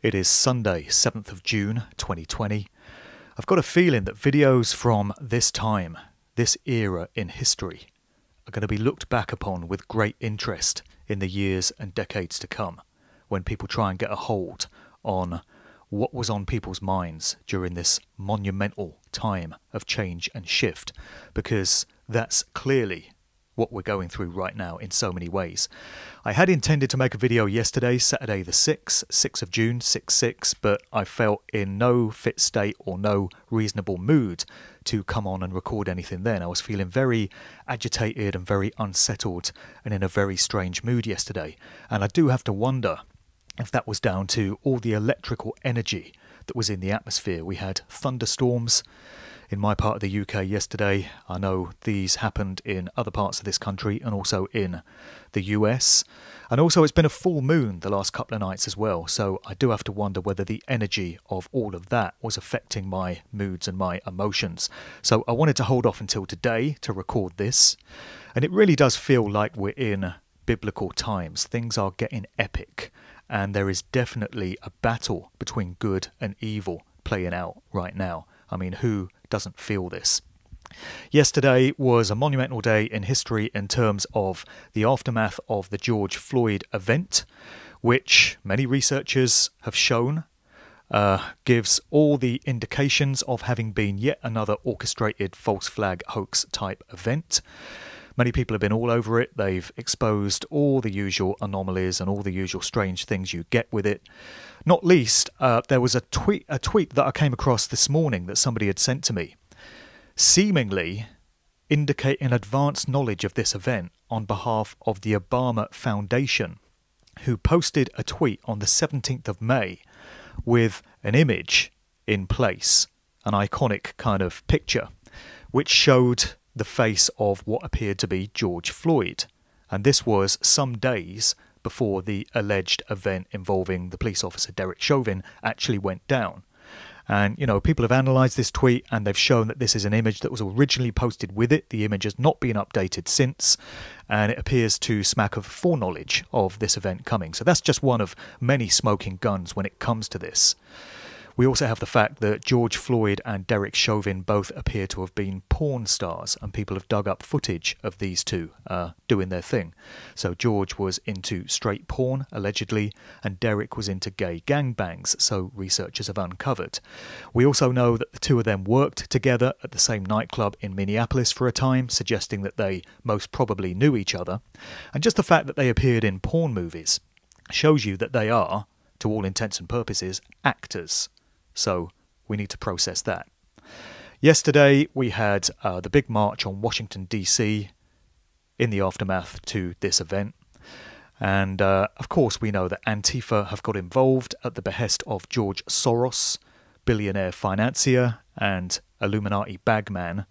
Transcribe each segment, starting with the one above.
It is Sunday, 7th of June 2020. I've got a feeling that videos from this time, this era in history, are going to be looked back upon with great interest in the years and decades to come, when people try and get a hold on what was on people's minds during this monumental time of change and shift, because that's clearly what we're going through right now in so many ways. I had intended to make a video yesterday, Saturday the 6th of June, 6/6, but I felt in no fit state or no reasonable mood to come on and record anything then. I was feeling very agitated and very unsettled and in a very strange mood yesterday. And I do have to wonder if that was down to all the electrical energy that was in the atmosphere. We had thunderstorms in my part of the UK yesterday. I know these happened in other parts of this country and also in the US. And also it's been a full moon the last couple of nights as well. So I do have to wonder whether the energy of all of that was affecting my moods and my emotions. So I wanted to hold off until today to record this. And it really does feel like we're in biblical times. Things are getting epic. And there is definitely a battle between good and evil playing out right now. I mean, who doesn't feel this? Yesterday was a monumental day in history in terms of the aftermath of the George Floyd event, which many researchers have shown gives all the indications of having been yet another orchestrated false flag hoax type event. Many people have been all over it. They've exposed all the usual anomalies and all the usual strange things you get with it. Not least, there was a tweet that I came across this morning that somebody had sent to me, seemingly indicating advanced knowledge of this event on behalf of the Obama Foundation, who posted a tweet on the 17th of May with an image in place, an iconic kind of picture, which showed the face of what appeared to be George Floyd. And this was some days before the alleged event involving the police officer Derek Chauvin actually went down. And, you know, people have analysed this tweet and they've shown that this is an image that was originally posted with it. The image has not been updated since, and it appears to smack of foreknowledge of this event coming. So that's just one of many smoking guns when it comes to this. We also have the fact that George Floyd and Derek Chauvin both appear to have been porn stars, and people have dug up footage of these two doing their thing. So George was into straight porn, allegedly, and Derek was into gay gangbangs, so researchers have uncovered. We also know that the two of them worked together at the same nightclub in Minneapolis for a time, suggesting that they most probably knew each other. And just the fact that they appeared in porn movies shows you that they are, to all intents and purposes, actors. So we need to process that. Yesterday we had the big march on Washington DC in the aftermath to this event. And of course we know that Antifa have got involved at the behest of George Soros, billionaire financier and Illuminati bagman.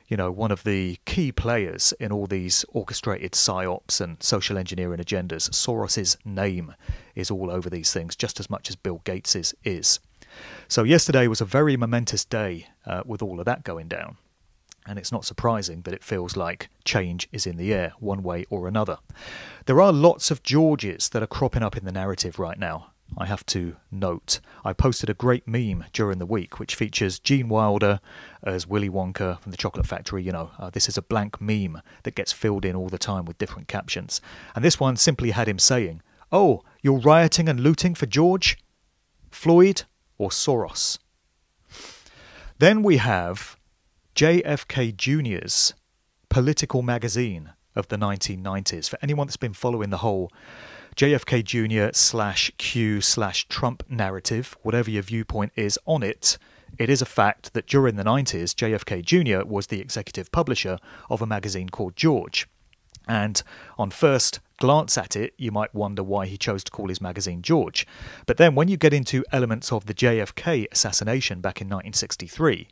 You know, one of the key players in all these orchestrated psyops and social engineering agendas. Soros's name is all over these things, just as much as Bill Gates's is. So yesterday was a very momentous day with all of that going down. And it's not surprising that it feels like change is in the air, one way or another. There are lots of Georges that are cropping up in the narrative right now, I have to note. I posted a great meme during the week which features Gene Wilder as Willy Wonka from the Chocolate Factory. You know, this is a blank meme that gets filled in all the time with different captions. And this one simply had him saying, "Oh, you're rioting and looting for George Floyd or Soros?" Then we have JFK Jr.'s political magazine of the 1990s. For anyone that's been following the whole JFK Jr. /Q/Trump narrative, whatever your viewpoint is on it, it is a fact that during the 90s, JFK Jr. was the executive publisher of a magazine called George. And on first glance at it, you might wonder why he chose to call his magazine George. But then when you get into elements of the JFK assassination back in 1963,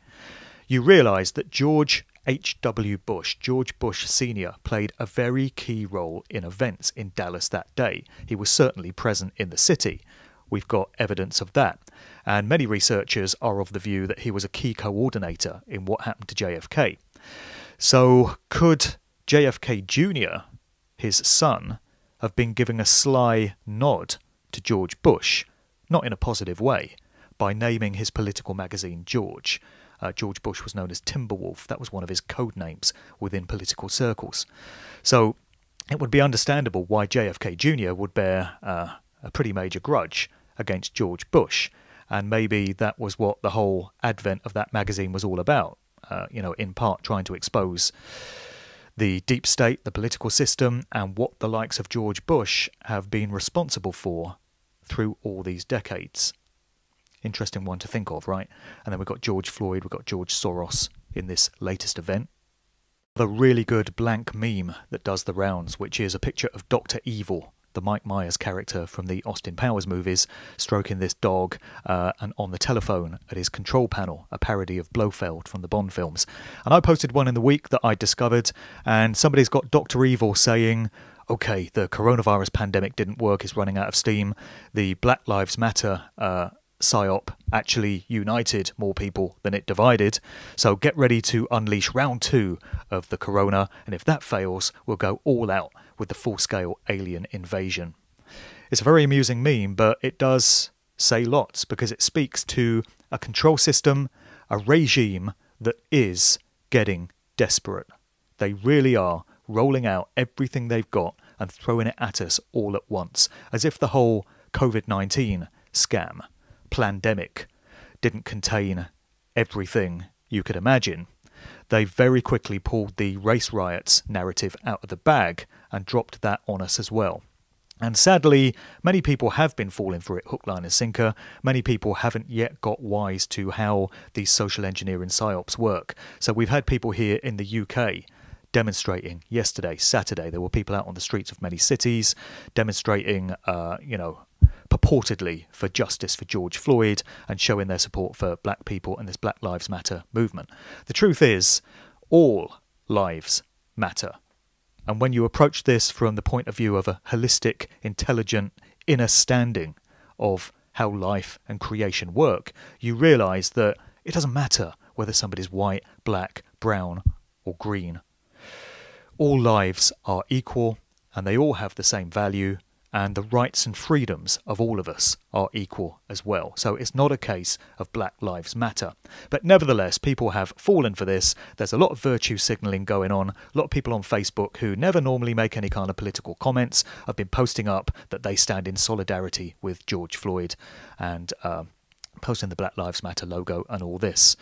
you realise that George H.W. Bush, George Bush Sr., played a very key role in events in Dallas that day. He was certainly present in the city. We've got evidence of that. And many researchers are of the view that he was a key coordinator in what happened to JFK. So could JFK Jr., his son, have been giving a sly nod to George Bush not in a positive way, by naming his political magazine George. George Bush was known as Timberwolf. That was one of his code names within political circles. So it would be understandable why JFK Jr. would bear a pretty major grudge against George Bush. And maybe that was what the whole advent of that magazine was all about, in part trying to expose the deep state, the political system, and what the likes of George Bush have been responsible for through all these decades. Interesting one to think of, right? And then we've got George Floyd, we've got George Soros in this latest event. The really good blank meme that does the rounds, which is a picture of Dr. Evil, the Mike Myers character from the Austin Powers movies, stroking this dog and on the telephone at his control panel, a parody of Blofeld from the Bond films. And I posted one in the week that I discovered, and somebody's got Dr. Evil saying, okay, the coronavirus pandemic didn't work, it's running out of steam. The Black Lives Matter PSYOP actually united more people than it divided. So get ready to unleash round 2 of the corona, and if that fails, we'll go all out with the full-scale alien invasion. It's a very amusing meme, but it does say lots because it speaks to a control system, a regime that is getting desperate. They really are rolling out everything they've got and throwing it at us all at once, as if the whole COVID-19 scam, plandemic, didn't contain everything you could imagine. They very quickly pulled the race riots narrative out of the bag and dropped that on us as well. And sadly, many people have been falling for it hook, line and sinker. Many people haven't yet got wise to how these social engineering psyops work. So we've had people here in the UK demonstrating yesterday, Saturday. There were people out on the streets of many cities demonstrating, purportedly for justice for George Floyd and showing their support for black people and this Black Lives Matter movement. The truth is, all lives matter. And when you approach this from the point of view of a holistic, intelligent, inner standing of how life and creation work, you realise that it doesn't matter whether somebody's white, black, brown or green. All lives are equal and they all have the same value, and the rights and freedoms of all of us are equal as well. So it's not a case of Black Lives Matter. But nevertheless, people have fallen for this. There's a lot of virtue signalling going on. A lot of people on Facebook who never normally make any kind of political comments have been posting up that they stand in solidarity with George Floyd and posting the Black Lives Matter logo and all this.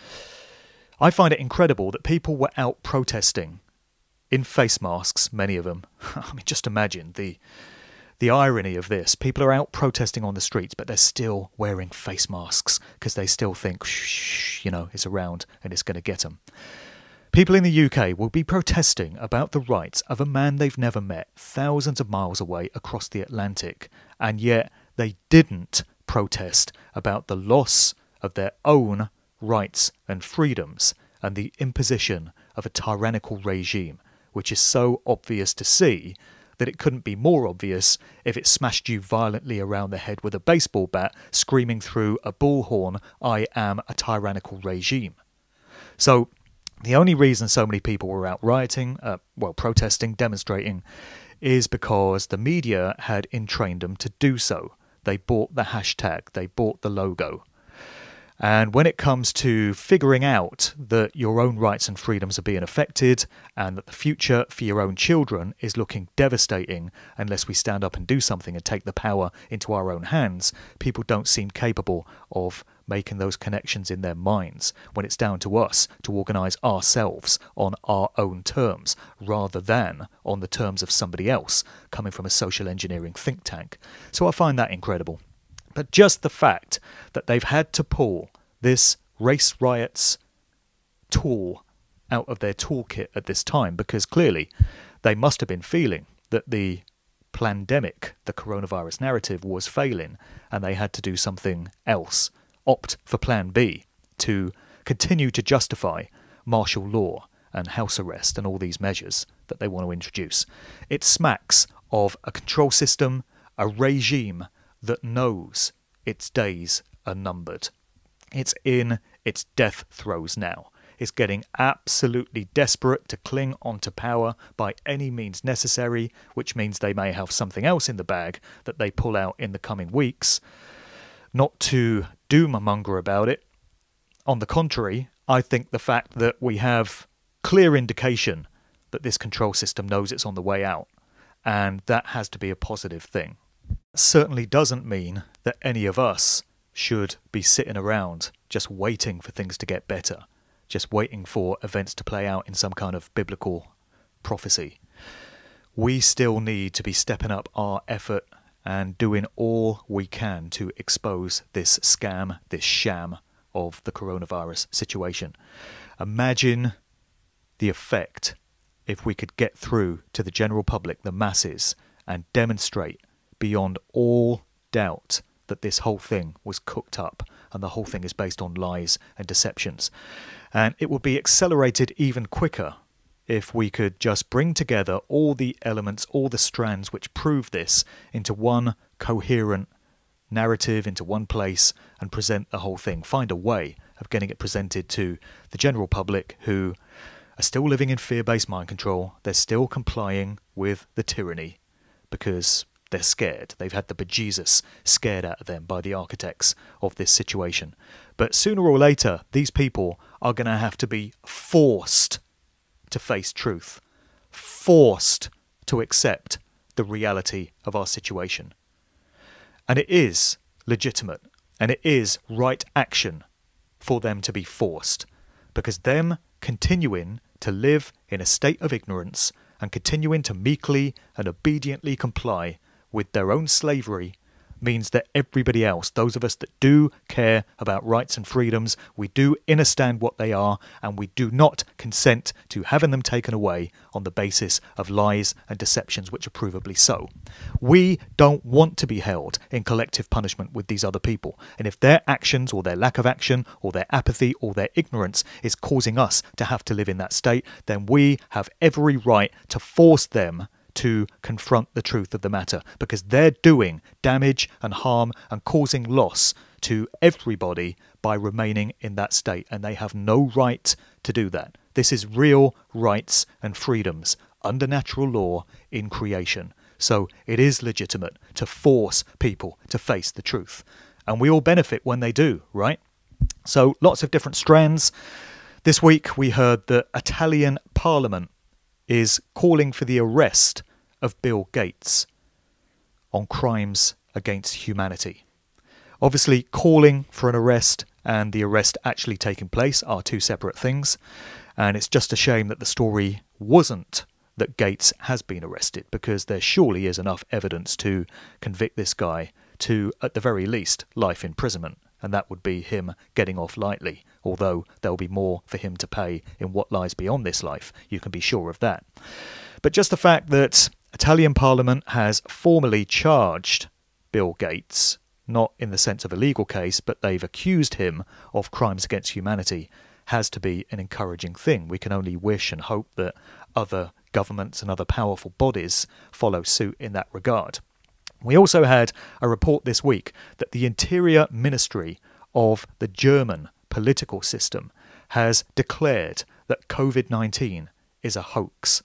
I find it incredible that people were out protesting in face masks, many of them. I mean, just imagine the irony of this. People are out protesting on the streets, but they're still wearing face masks because they still think, it's around and it's going to get them. People in the UK will be protesting about the rights of a man they've never met thousands of miles away across the Atlantic, and yet they didn't protest about the loss of their own rights and freedoms and the imposition of a tyrannical regime, which is so obvious to see that it couldn't be more obvious if it smashed you violently around the head with a baseball bat, screaming through a bullhorn, "I am a tyrannical regime." So the only reason so many people were out rioting, protesting, demonstrating, is because the media had entrained them to do so. They bought the hashtag, they bought the logo. And when it comes to figuring out that your own rights and freedoms are being affected and that the future for your own children is looking devastating unless we stand up and do something and take the power into our own hands, people don't seem capable of making those connections in their minds when it's down to us to organise ourselves on our own terms rather than on the terms of somebody else coming from a social engineering think tank. So I find that incredible. But just the fact that they've had to pull this race riots tool out of their toolkit at this time, because clearly they must have been feeling that the plandemic, the coronavirus narrative, was failing and they had to do something else, opt for plan B to continue to justify martial law and house arrest and all these measures that they want to introduce. It smacks of a control system, a regime that knows its days are numbered. It's in its death throes now. It's getting absolutely desperate to cling onto power by any means necessary, which means they may have something else in the bag that they pull out in the coming weeks. not to doom-monger about it. On the contrary, I think the fact that we have clear indication that this control system knows it's on the way out, and that has to be a positive thing. Certainly doesn't mean that any of us should be sitting around just waiting for things to get better, just waiting for events to play out in some kind of biblical prophecy. We still need to be stepping up our effort and doing all we can to expose this scam, this sham of the coronavirus situation. Imagine the effect if we could get through to the general public, the masses, and demonstrate beyond all doubt that this whole thing was cooked up and the whole thing is based on lies and deceptions. And it would be accelerated even quicker if we could just bring together all the elements, all the strands which prove this into one coherent narrative, into one place, and present the whole thing. Find a way of getting it presented to the general public who are still living in fear-based mind control. They're still complying with the tyranny because they're scared. They've had the bejesus scared out of them by the architects of this situation. But sooner or later, these people are going to have to be forced to face truth, forced to accept the reality of our situation. And it is legitimate, and it is right action for them to be forced, because them continuing to live in a state of ignorance and continuing to meekly and obediently comply with their own slavery means that everybody else, those of us that do care about rights and freedoms, we do understand what they are, and we do not consent to having them taken away on the basis of lies and deceptions which are provably so. We don't want to be held in collective punishment with these other people, and if their actions or their lack of action or their apathy or their ignorance is causing us to have to live in that state, then we have every right to force them to confront the truth of the matter, because they're doing damage and harm and causing loss to everybody by remaining in that state, and they have no right to do that. This is real rights and freedoms under natural law in creation. So it is legitimate to force people to face the truth, and we all benefit when they do, right? So lots of different strands. This week we heard that Italian Parliament is calling for the arrest of Bill Gates on crimes against humanity. Obviously, calling for an arrest and the arrest actually taking place are two separate things, and it's just a shame that the story wasn't that Gates has been arrested, because there surely is enough evidence to convict this guy to, at the very least, life imprisonment, and that would be him getting off lightly, although there'll be more for him to pay in what lies beyond this life, you can be sure of that. But just the fact that Italian Parliament has formally charged Bill Gates, not in the sense of a legal case, but they've accused him of crimes against humanity, has to be an encouraging thing. We can only wish and hope that other governments and other powerful bodies follow suit in that regard. We also had a report this week that the Interior Ministry of the German political system has declared that COVID-19 is a hoax,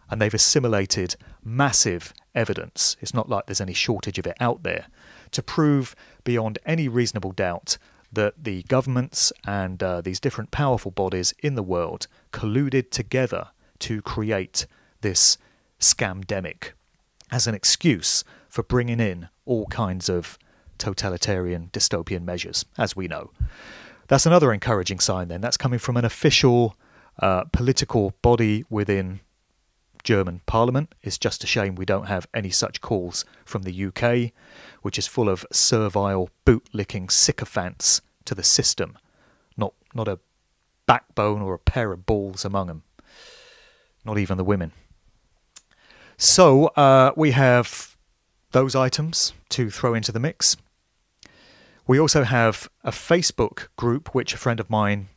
and they've assimilated massive evidence, it's not like there's any shortage of it out there, to prove beyond any reasonable doubt that the governments and these different powerful bodies in the world colluded together to create this scamdemic as an excuse for bringing in all kinds of totalitarian dystopian measures, as we know. That's another encouraging sign then. That's coming from an official political body within German Parliament. It's just a shame we don't have any such calls from the UK, which is full of servile, boot-licking sycophants to the system. Not a backbone or a pair of balls among them. Not even the women. So we have those items to throw into the mix. We also have a Facebook group which a friend of mine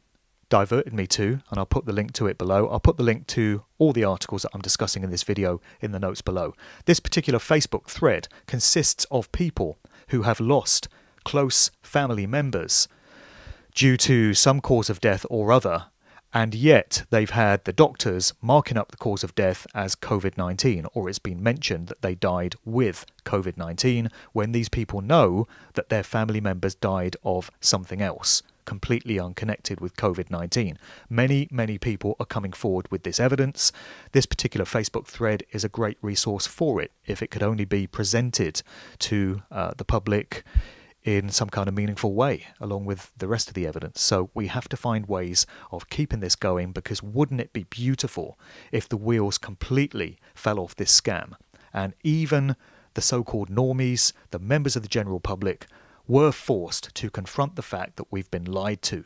diverted me to, and I'll put the link to it below. I'll put the link to all the articles that I'm discussing in this video in the notes below. This particular Facebook thread consists of people who have lost close family members due to some cause of death or other, And yet they've had the doctors marking up the cause of death as COVID-19, or it's been mentioned that they died with COVID-19 when these people know that their family members died of something else, completely unconnected with COVID-19. Many people are coming forward with this evidence. This particular Facebook thread is a great resource for it, if it could only be presented to the public in some kind of meaningful way, along with the rest of the evidence. So we have to find ways of keeping this going, because wouldn't it be beautiful if the wheels completely fell off this scam, and even the so-called normies, the members of the general public, were forced to confront the fact that we've been lied to,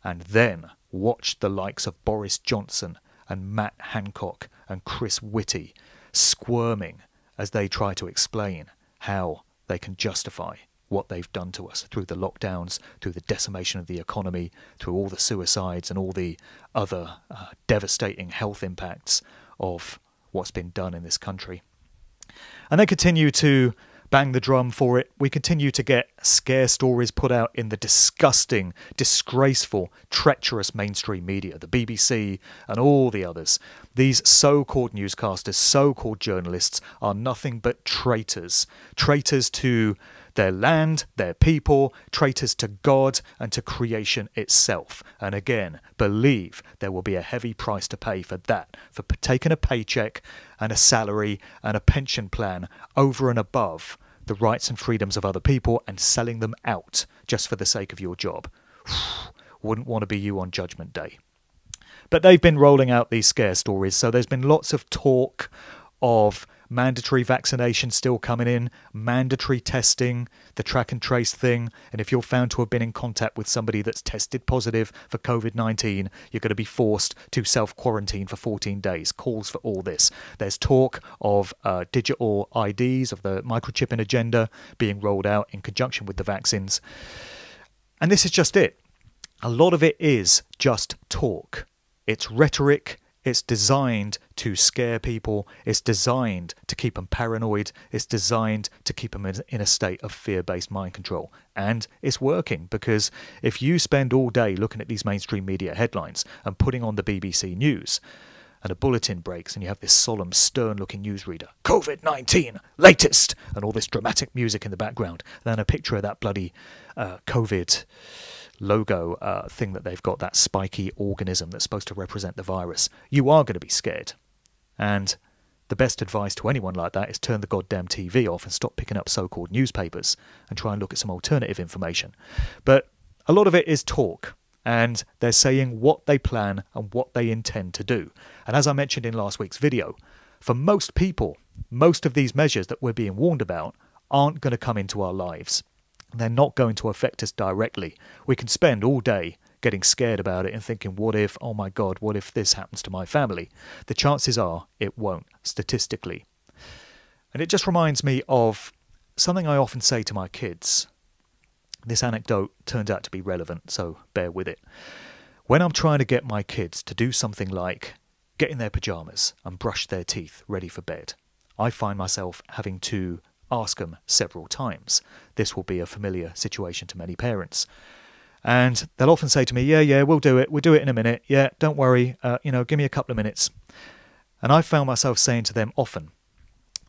and then watch the likes of Boris Johnson and Matt Hancock and Chris Whitty squirming as they try to explain how they can justify what they've done to us through the lockdowns, through the decimation of the economy, through all the suicides and all the other devastating health impacts of what's been done in this country. And they continue to bang the drum for it. We continue to get scare stories put out in the disgusting, disgraceful, treacherous mainstream media, the BBC and all the others. These so-called newscasters, so-called journalists are nothing but traitors. Traitors to their land, their people, traitors to God and to creation itself. And again, believe there will be a heavy price to pay for that, for taking a paycheck and a salary and a pension plan over and above the rights and freedoms of other people and selling them out just for the sake of your job. Wouldn't want to be you on Judgment Day. But they've been rolling out these scare stories, so there's been lots of talk of mandatory vaccination still coming in, mandatory testing, the track and trace thing, and if you're found to have been in contact with somebody that's tested positive for COVID-19, you're going to be forced to self-quarantine for 14 days. Calls for all this. There's talk of digital IDs, of the microchipping agenda being rolled out in conjunction with the vaccines. And this is just it. A lot of it is just talk. It's rhetoric. It's designed to scare people. It's designed to keep them paranoid. It's designed to keep them in a state of fear-based mind control. And it's working, because if you spend all day looking at these mainstream media headlines and putting on the BBC News, and a bulletin breaks and you have this solemn, stern-looking newsreader, COVID-19, latest, and all this dramatic music in the background, and then a picture of that bloody COVID logo thing that they've got, that spiky organism that's supposed to represent the virus, you are going to be scared. And the best advice to anyone like that is turn the goddamn TV off and stop picking up so-called newspapers and try and look at some alternative information. But a lot of it is talk, and they're saying what they plan and what they intend to do. And as I mentioned in last week's video, for most people, most of these measures that we're being warned about aren't going to come into our lives. They're not going to affect us directly. We can spend all day getting scared about it and thinking, what if, oh my God, what if this happens to my family? The chances are it won't, statistically. And it just reminds me of something I often say to my kids. This anecdote turns out to be relevant, so bear with it. When I'm trying to get my kids to do something like get in their pyjamas and brush their teeth ready for bed, I find myself having to ask them several times. This will be a familiar situation to many parents. And they'll often say to me, yeah, we'll do it in a minute. Yeah, don't worry, give me a couple of minutes. And I found myself saying to them often,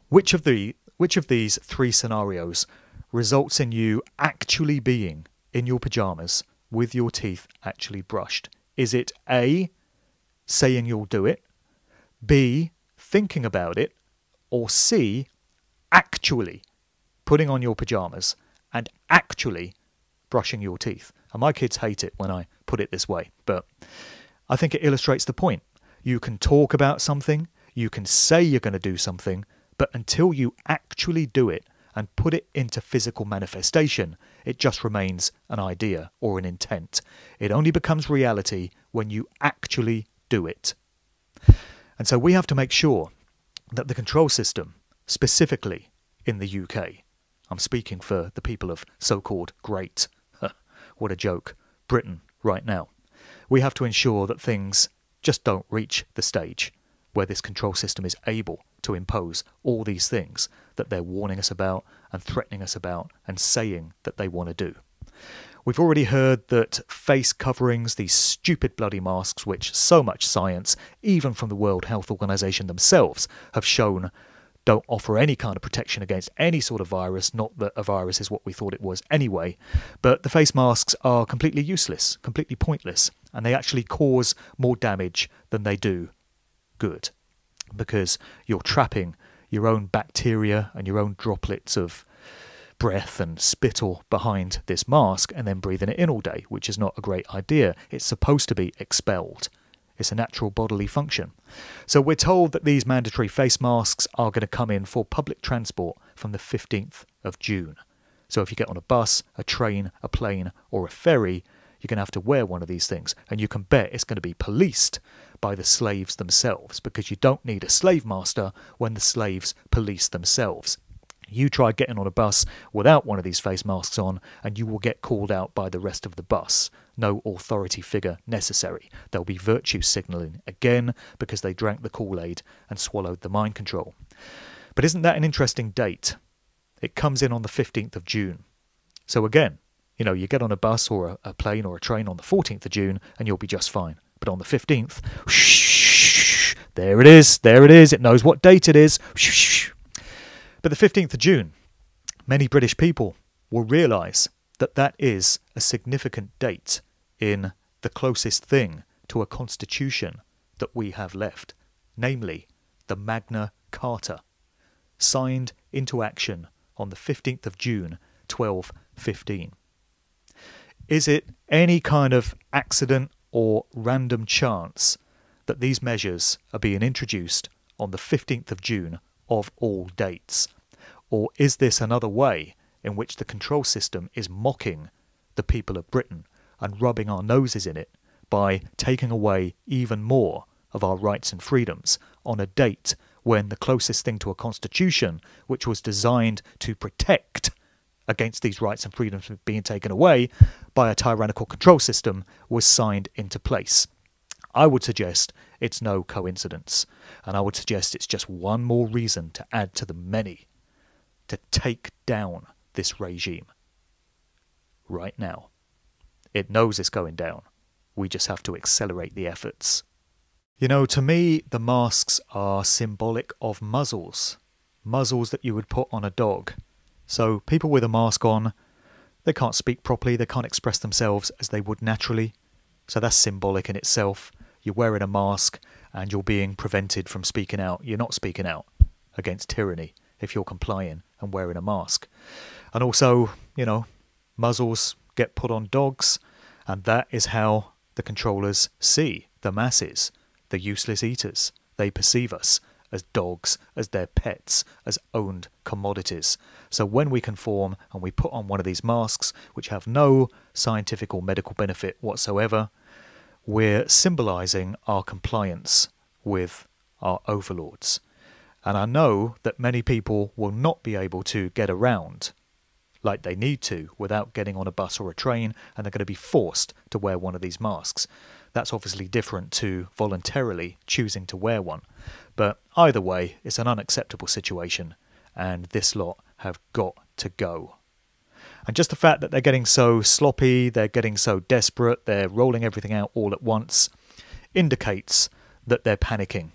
which of these three scenarios results in you actually being in your pyjamas with your teeth actually brushed? Is it A, saying you'll do it, B, thinking about it, or C, actually putting on your pyjamas and actually brushing your teeth? And my kids hate it when I put it this way, but I think it illustrates the point. You can talk about something, you can say you're going to do something, but until you actually do it and put it into physical manifestation, it just remains an idea or an intent. It only becomes reality when you actually do it. And so we have to make sure that the control system, specifically in the UK, I'm speaking for the people of so-called great, what a joke, Britain right now, we have to ensure that things just don't reach the stage where this control system is able to impose all these things that they're warning us about and threatening us about and saying that they want to do. We've already heard that face coverings, these stupid bloody masks, which so much science, even from the World Health Organization themselves, have shown don't offer any kind of protection against any sort of virus, not that a virus is what we thought it was anyway. But the face masks are completely useless, completely pointless, and they actually cause more damage than they do good, because you're trapping your own bacteria and your own droplets of breath and spittle behind this mask and then breathing it in all day, which is not a great idea. It's supposed to be expelled. It's a natural bodily function. So we're told that these mandatory face masks are going to come in for public transport from the 15th of June. So if you get on a bus, a train, a plane or a ferry, you're going to have to wear one of these things. And you can bet it's going to be policed by the slaves themselves, because you don't need a slave master when the slaves police themselves. You try getting on a bus without one of these face masks on and you will get called out by the rest of the bus. No authority figure necessary. There'll be virtue signalling again because they drank the Kool-Aid and swallowed the mind control. But isn't that an interesting date? It comes in on the 15th of June. So again, you get on a bus or a plane or a train on the 14th of June and you'll be just fine. But on the 15th, whoosh, there it is, it knows what date it is. Whoosh. But the 15th of June, many British people will realise that that is a significant date in the closest thing to a constitution that we have left, namely the Magna Carta, signed into action on the 15th of June 1215. Is it any kind of accident or random chance that these measures are being introduced on the 15th of June of all dates? Or is this another way in which the control system is mocking the people of Britain and rubbing our noses in it by taking away even more of our rights and freedoms on a date when the closest thing to a constitution, which was designed to protect against these rights and freedoms being taken away by a tyrannical control system, was signed into place? I would suggest it's no coincidence, and I would suggest it's just one more reason to add to the many to take down this regime right now. It knows it's going down. We just have to accelerate the efforts. To me, the masks are symbolic of muzzles that you would put on a dog. So people with a mask on, they can't speak properly, they can't express themselves as they would naturally. So that's symbolic in itself. You're wearing a mask and you're being prevented from speaking out. You're not speaking out against tyranny if you're complying and wearing a mask. And also, muzzles get put on dogs, and that is how the controllers see the masses, the useless eaters. They perceive us as dogs, as their pets, as owned commodities. So when we conform and we put on one of these masks, which have no scientific or medical benefit whatsoever, we're symbolizing our compliance with our overlords. And I know that many people will not be able to get around like they need to without getting on a bus or a train, and they're going to be forced to wear one of these masks. That's obviously different to voluntarily choosing to wear one. But either way, it's an unacceptable situation, and this lot have got to go. And just the fact that they're getting so sloppy, they're getting so desperate, they're rolling everything out all at once, indicates that they're panicking.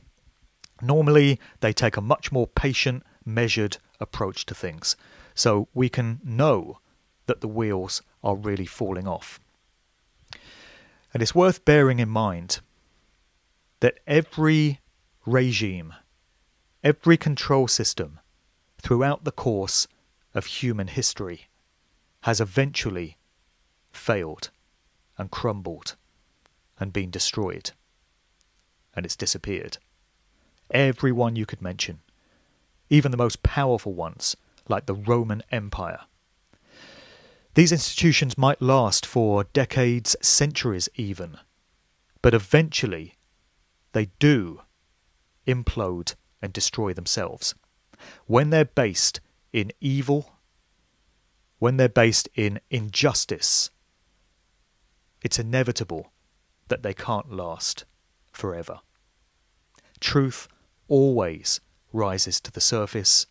Normally, they take a much more patient, measured approach to things. So we can know that the wheels are really falling off. And it's worth bearing in mind that every regime, every control system throughout the course of human history has eventually failed and crumbled and been destroyed. And it's disappeared. Every one you could mention, even the most powerful ones, like the Roman Empire. These institutions might last for decades, centuries even, but eventually they do implode and destroy themselves. When they're based in evil, when they're based in injustice, it's inevitable that they can't last forever. Truth always rises to the surface.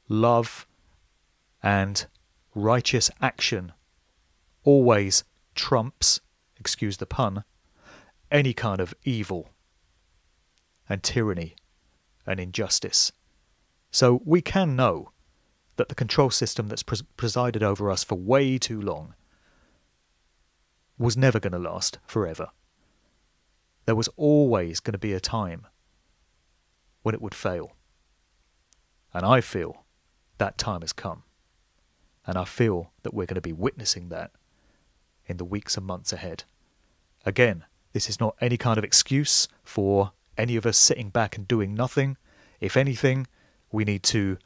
Love and righteous action always trumps, excuse the pun, any kind of evil and tyranny and injustice. So we can know that the control system that's presided over us for way too long was never going to last forever. There was always going to be a time when it would fail. And I feel that time has come. And I feel that we're going to be witnessing that in the weeks and months ahead. Again, this is not any kind of excuse for any of us sitting back and doing nothing. If anything, we need to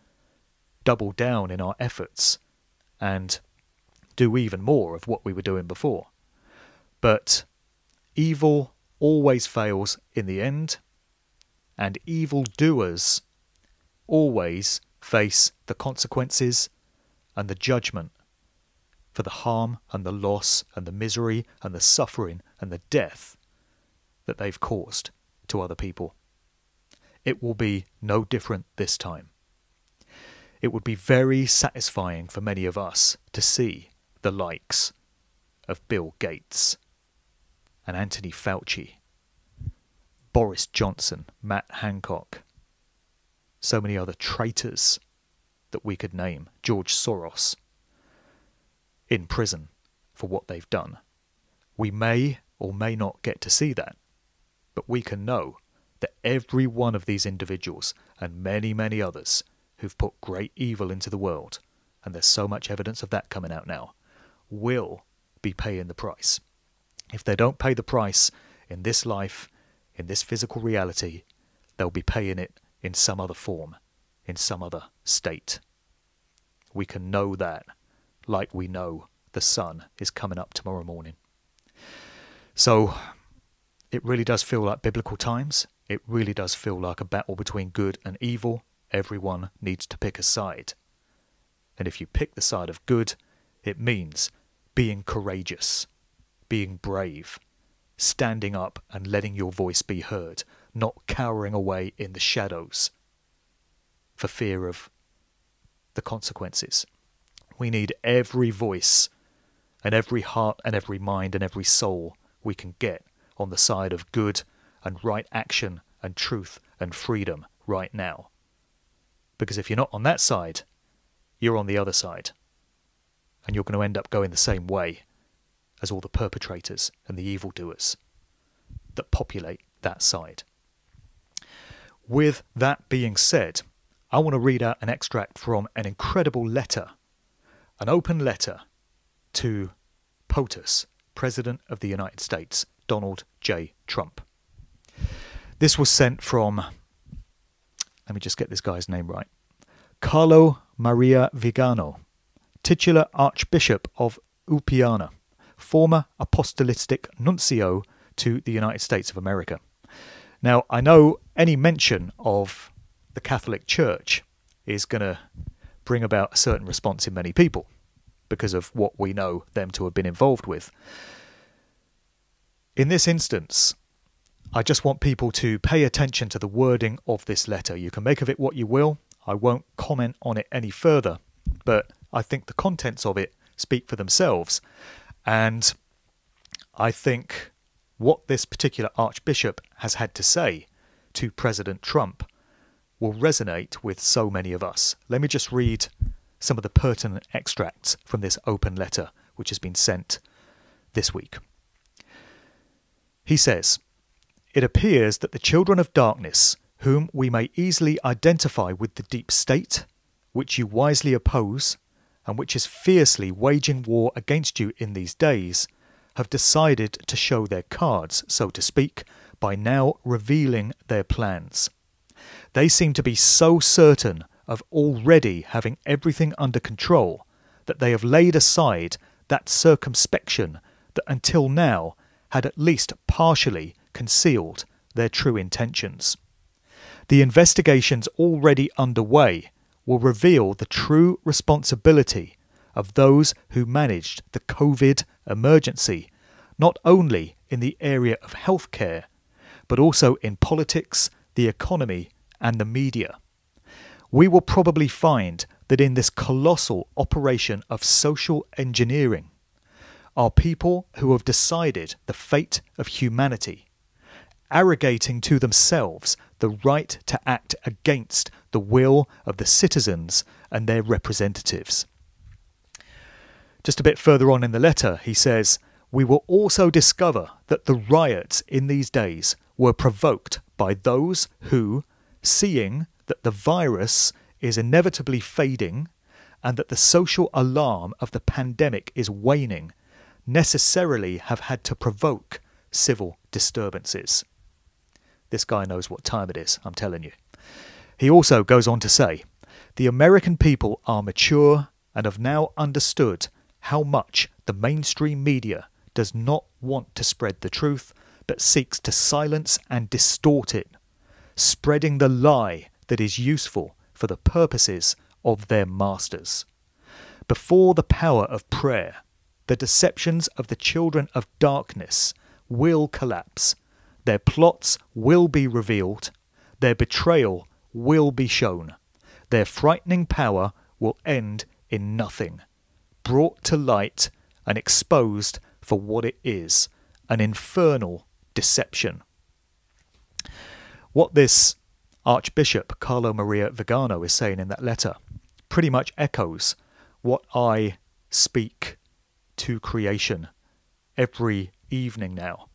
double down in our efforts and do even more of what we were doing before. But evil always fails in the end, and evildoers always face the consequences and the judgment for the harm and the loss and the misery and the suffering and the death that they've caused to other people. It will be no different this time. It would be very satisfying for many of us to see the likes of Bill Gates and Anthony Fauci, Boris Johnson, Matt Hancock, so many other traitors that we could name, George Soros, in prison for what they've done. We may or may not get to see that, but we can know that every one of these individuals and many, many others who've put great evil into the world, and there's so much evidence of that coming out now, will be paying the price. If they don't pay the price in this life, in this physical reality, they'll be paying it in some other form, in some other state. We can know that, like we know the sun is coming up tomorrow morning. So it really does feel like biblical times. It really does feel like a battle between good and evil. Everyone needs to pick a side. And if you pick the side of good, it means being courageous, being brave, standing up and letting your voice be heard, not cowering away in the shadows for fear of the consequences. We need every voice and every heart and every mind and every soul we can get on the side of good and right action and truth and freedom right now. Because if you're not on that side, you're on the other side. And you're going to end up going the same way as all the perpetrators and the evildoers that populate that side. With that being said, I want to read out an extract from an incredible letter, an open letter to POTUS, President of the United States, Donald J. Trump. This was sent from, let me just get this guy's name right, Carlo Maria Vigano, titular Archbishop of Upiana, former apostolic nuncio to the United States of America. Now, I know any mention of the Catholic Church is going to bring about a certain response in many people because of what we know them to have been involved with. In this instance, I just want people to pay attention to the wording of this letter. You can make of it what you will. I won't comment on it any further, but I think the contents of it speak for themselves. And I think what this particular Archbishop has had to say to President Trump will resonate with so many of us. Let me just read some of the pertinent extracts from this open letter which has been sent this week. He says, "It appears that the children of darkness, whom we may easily identify with the deep state, which you wisely oppose, and which is fiercely waging war against you in these days, have decided to show their cards, so to speak, by now revealing their plans. They seem to be so certain of already having everything under control that they have laid aside that circumspection that until now had at least partially concealed their true intentions. The investigations already underway will reveal the true responsibility of those who managed the COVID emergency, not only in the area of healthcare, but also in politics, the economy, and the media. We will probably find that in this colossal operation of social engineering, are people who have decided the fate of humanity, arrogating to themselves the right to act against the will of the citizens and their representatives. Just a bit further on in the letter, he says, "We will also discover that the riots in these days were provoked by those who, seeing that the virus is inevitably fading and that the social alarm of the pandemic is waning, necessarily have had to provoke civil disturbances." This guy knows what time it is, I'm telling you. He also goes on to say, "The American people are mature and have now understood how much the mainstream media does not want to spread the truth, but seeks to silence and distort it, spreading the lie that is useful for the purposes of their masters. Before the power of prayer, the deceptions of the children of darkness will collapse. Their plots will be revealed. Their betrayal will be shown. Their frightening power will end in nothing, brought to light and exposed for what it is, an infernal deception." What this Archbishop Carlo Maria Vigano is saying in that letter pretty much echoes what I speak to creation every evening now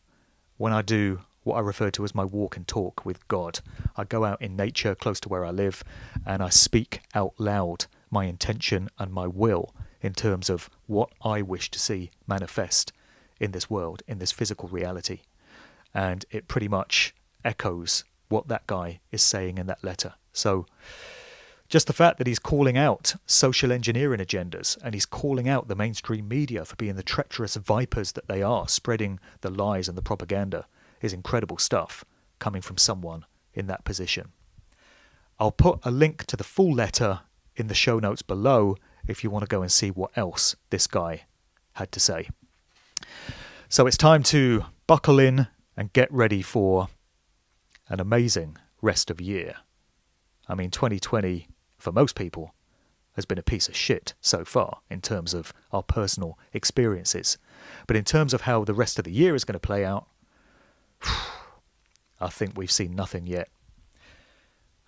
when I do what I refer to as my walk and talk with God. I go out in nature close to where I live and I speak out loud my intention and my will in terms of what I wish to see manifest in this world, in this physical reality. And it pretty much echoes what that guy is saying in that letter. So just the fact that he's calling out social engineering agendas and he's calling out the mainstream media for being the treacherous vipers that they are, spreading the lies and the propaganda, is incredible stuff coming from someone in that position. I'll put a link to the full letter in the show notes below if you want to go and see what else this guy had to say. So it's time to buckle in and get ready for an amazing rest of year. I mean, 2020, for most people, has been a piece of shit so far in terms of our personal experiences. But in terms of how the rest of the year is going to play out, I think we've seen nothing yet.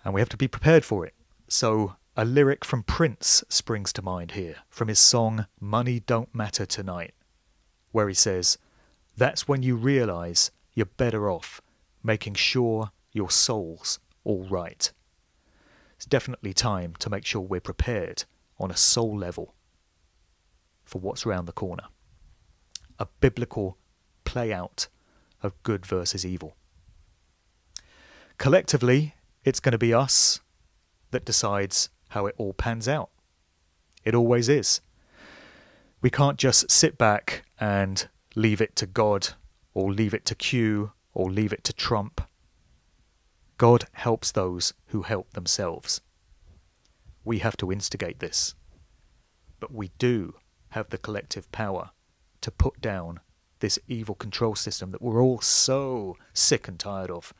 And we have to be prepared for it. So a lyric from Prince springs to mind here, from his song Money Don't Matter Tonight, where he says, "That's when you realise you're better off making sure your soul's all right." It's definitely time to make sure we're prepared on a soul level for what's round the corner. A biblical play out of good versus evil. Collectively, it's going to be us that decides how it all pans out. It always is. We can't just sit back and leave it to God or leave it to Q or leave it to Trump. God helps those who help themselves. We have to instigate this. But we do have the collective power to put down this evil control system that we're all so sick and tired of.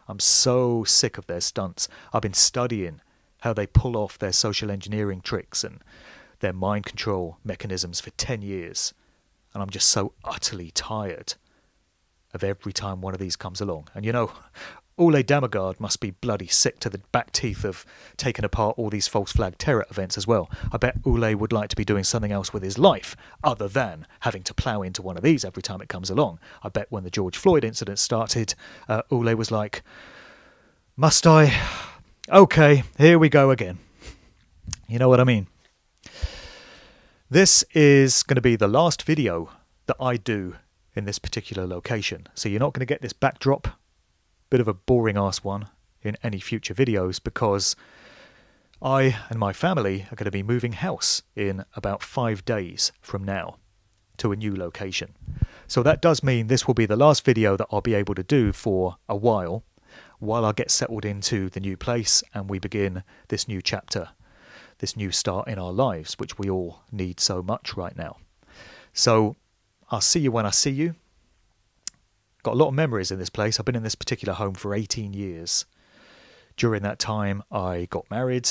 I'm so sick of their stunts. I've been studying how they pull off their social engineering tricks and their mind control mechanisms for 10 years. And I'm just so utterly tired of every time one of these comes along. And you know, Ole Dammegard must be bloody sick to the back teeth of taking apart all these false flag terror events as well. I bet Ole would like to be doing something else with his life other than having to plough into one of these every time it comes along. I bet when the George Floyd incident started, Ole was like, "Must I? Okay, here we go again." You know what I mean? This is going to be the last video that I do in this particular location. So you're not going to get this backdrop, bit of a boring ass one, in any future videos because I and my family are going to be moving house in about 5 days from now to a new location. So that does mean this will be the last video that I'll be able to do for a while I get settled into the new place and we begin this new chapter, this new start in our lives, which we all need so much right now. So I'll see you when I see you. Got a lot of memories in this place. I've been in this particular home for 18 years. During that time, I got married.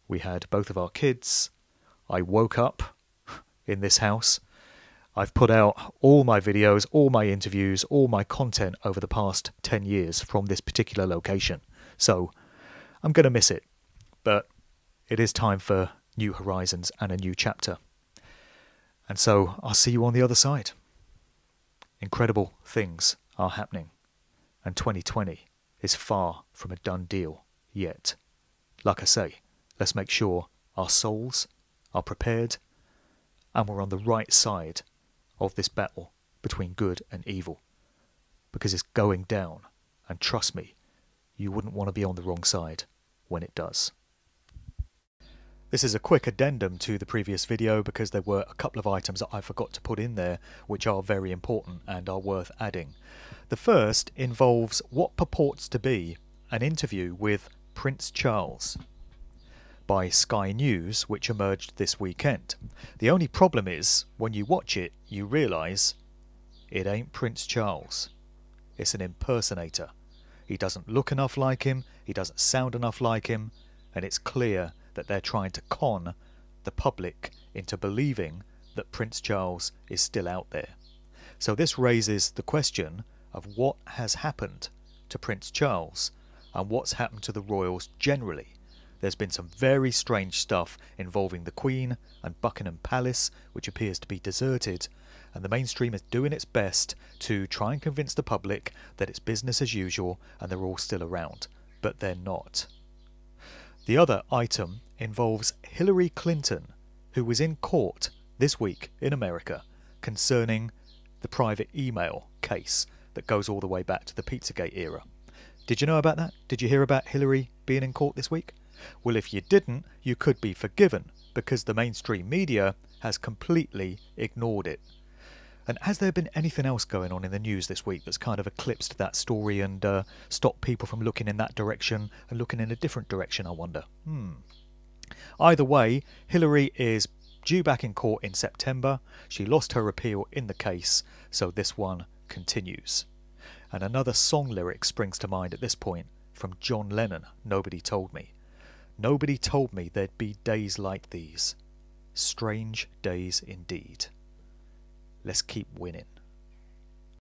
We had both of our kids. I woke up in this house. I've put out all my videos, all my interviews, all my content over the past 10 years from this particular location. So I'm going to miss it, but it is time for new horizons and a new chapter. And so I'll see you on the other side. Incredible things are happening, and 2020 is far from a done deal yet. Like I say, let's make sure our souls are prepared and we're on the right side of this battle between good and evil, because it's going down, and trust me, you wouldn't want to be on the wrong side when it does. This is a quick addendum to the previous video because there were a couple of items that I forgot to put in there which are very important and are worth adding. The first involves what purports to be an interview with Prince Charles by Sky News, which emerged this weekend. The only problem is, when you watch it, you realise it ain't Prince Charles. It's an impersonator. He doesn't look enough like him, he doesn't sound enough like him, and it's clear that they're trying to con the public into believing that Prince Charles is still out there. So this raises the question of what has happened to Prince Charles and what's happened to the royals generally. There's been some very strange stuff involving the Queen and Buckingham Palace, which appears to be deserted, and the mainstream is doing its best to try and convince the public that it's business as usual and they're all still around, but they're not. The other item involves Hillary Clinton, who was in court this week in America concerning the private email case that goes all the way back to the Pizzagate era. Did you know about that? Did you hear about Hillary being in court this week? Well, if you didn't, you could be forgiven, because the mainstream media has completely ignored it. And has there been anything else going on in the news this week that's kind of eclipsed that story and stopped people from looking in that direction and looking in a different direction, I wonder? Either way, Hillary is due back in court in September. She lost her appeal in the case, so this one continues. And another song lyric springs to mind at this point from John Lennon, Nobody Told Me. Nobody told me there'd be days like these. Strange days indeed. Let's keep winning.